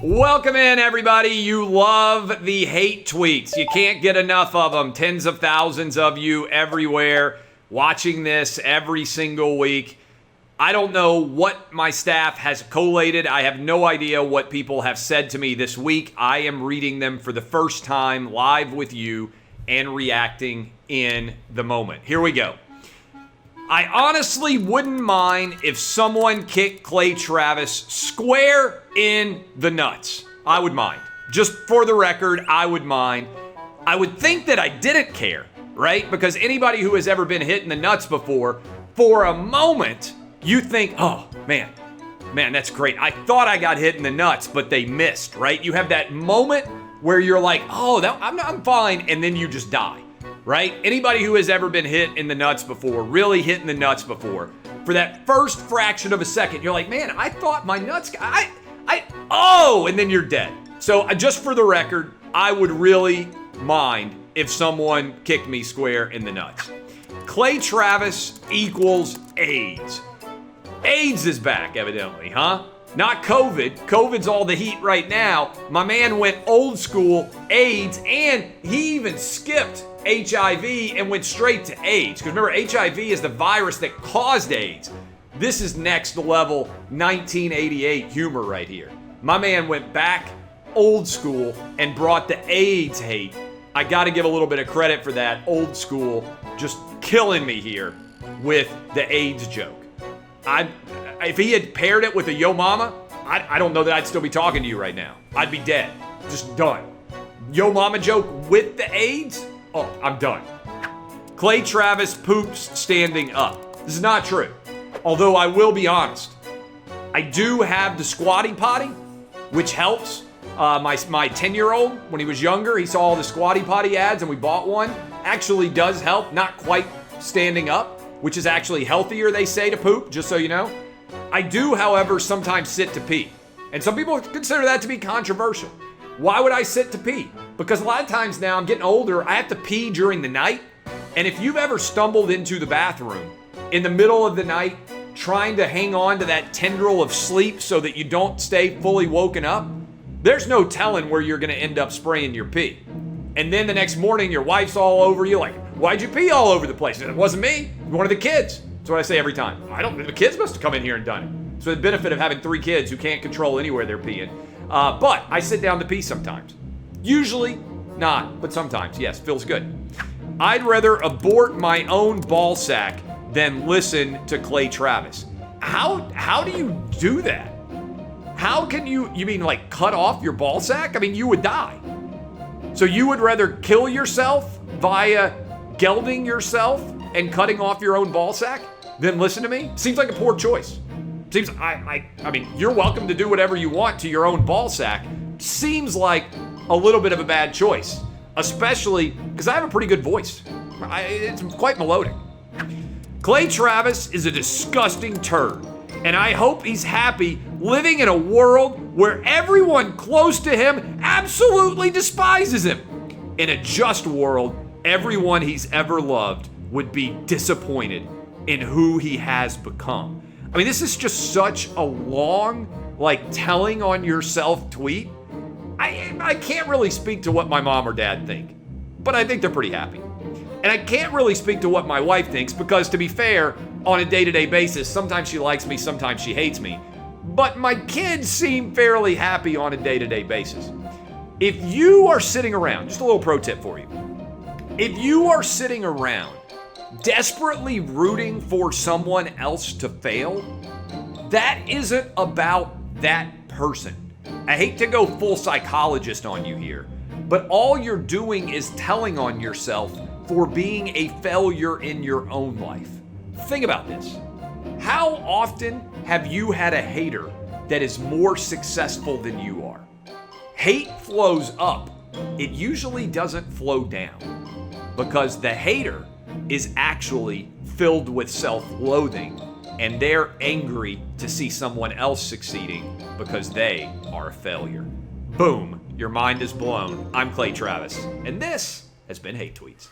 Welcome in, everybody. You love the hate tweets. You can't get enough of them. Tens of thousands of you everywhere watching this every single week. I don't know what my staff has collated. I have no idea what people have said to me this week. I am reading them for the first time live with you and reacting in the moment. Here we go. I honestly wouldn't mind if someone kicked ClayTravis square in the nuts. I would mind. Just for the record, I would mind. I would think that I didn't care, right? Because anybody who has ever been hit in the nuts before, for a moment, you think, oh, man, that's great. I thought I got hit in the nuts, but they missed, right? You have that moment where you're like, oh, I'm fine, and then you just die. Right? Anybody who has ever been hit in the nuts before, really hit in the nuts before, for that first fraction of a second, you're like, man, I thought my nuts, and then you're dead. So just for the record, I would really mind if someone kicked me square in the nuts. ClayTravis equals AIDS. AIDS is back, evidently, huh? Not COVID. COVID's all the heat right now. My man went old school AIDS, and he even skipped HIV and went straight to AIDS. Because remember, HIV is the virus that caused AIDS. This is next level 1988 humor right here. My man went back old school and brought the AIDS hate. I got to give a little bit of credit for that. Old school just killing me here with the AIDS joke. If he had paired it with a yo mama, I don't know that I'd still be talking to you right now. I'd be dead. Just done. Yo mama joke with the AIDS? Oh, I'm done. ClayTravis poops standing up. This is not true. Although I will be honest, I do have the squatty potty, which helps. My 10-year-old, when he was younger, he saw all the squatty potty ads and we bought one. Actually does help, not quite standing up, which is actually healthier, they say, to poop, just so you know. I do, however, sometimes sit to pee. And some people consider that to be controversial. Why would I sit to pee? Because a lot of times now, I'm getting older, I have to pee during the night. And if you've ever stumbled into the bathroom in the middle of the night, trying to hang on to that tendril of sleep so that you don't stay fully woken up, there's no telling where you're gonna end up spraying your pee. And then the next morning, your wife's all over you like, why'd you pee all over the place? It wasn't me, one of the kids. That's what I say every time. The kids must have come in here and done it. So the benefit of having 3 kids who can't control anywhere they're peeing. But I sit down to pee sometimes. Usually not, but sometimes, yes, feels good. I'd rather abort my own ball sack than listen to ClayTravis. How do you do that? How can you mean like cut off your ball sack? I mean, you would die. So you would rather kill yourself via gelding yourself and cutting off your own ball sack than listen to me? Seems like a poor choice. I mean, you're welcome to do whatever you want to your own ball sack. Seems like a little bit of a bad choice, especially because I have a pretty good voice. It's quite melodic. ClayTravis is a disgusting turd, and I hope he's happy living in a world where everyone close to him absolutely despises him. In a just world, everyone he's ever loved would be disappointed in who he has become. I mean, this is just such a long, telling on yourself tweet. I can't really speak to what my mom or dad think, but I think they're pretty happy. And I can't really speak to what my wife thinks because, to be fair, on a day-to-day basis, sometimes she likes me, sometimes she hates me. But my kids seem fairly happy on a day-to-day basis. If you are sitting around, just a little pro tip for you. If you are sitting around desperately rooting for someone else to fail, that isn't about that person. I hate to go full psychologist on you here, but all you're doing is telling on yourself for being a failure in your own life. Think about this. How often have you had a hater that is more successful than you are? Hate flows up. It usually doesn't flow down because the hater is actually filled with self-loathing and they're angry to see someone else succeeding because they are a failure. Boom, your mind is blown. I'm ClayTravis, and this has been Hate Tweets.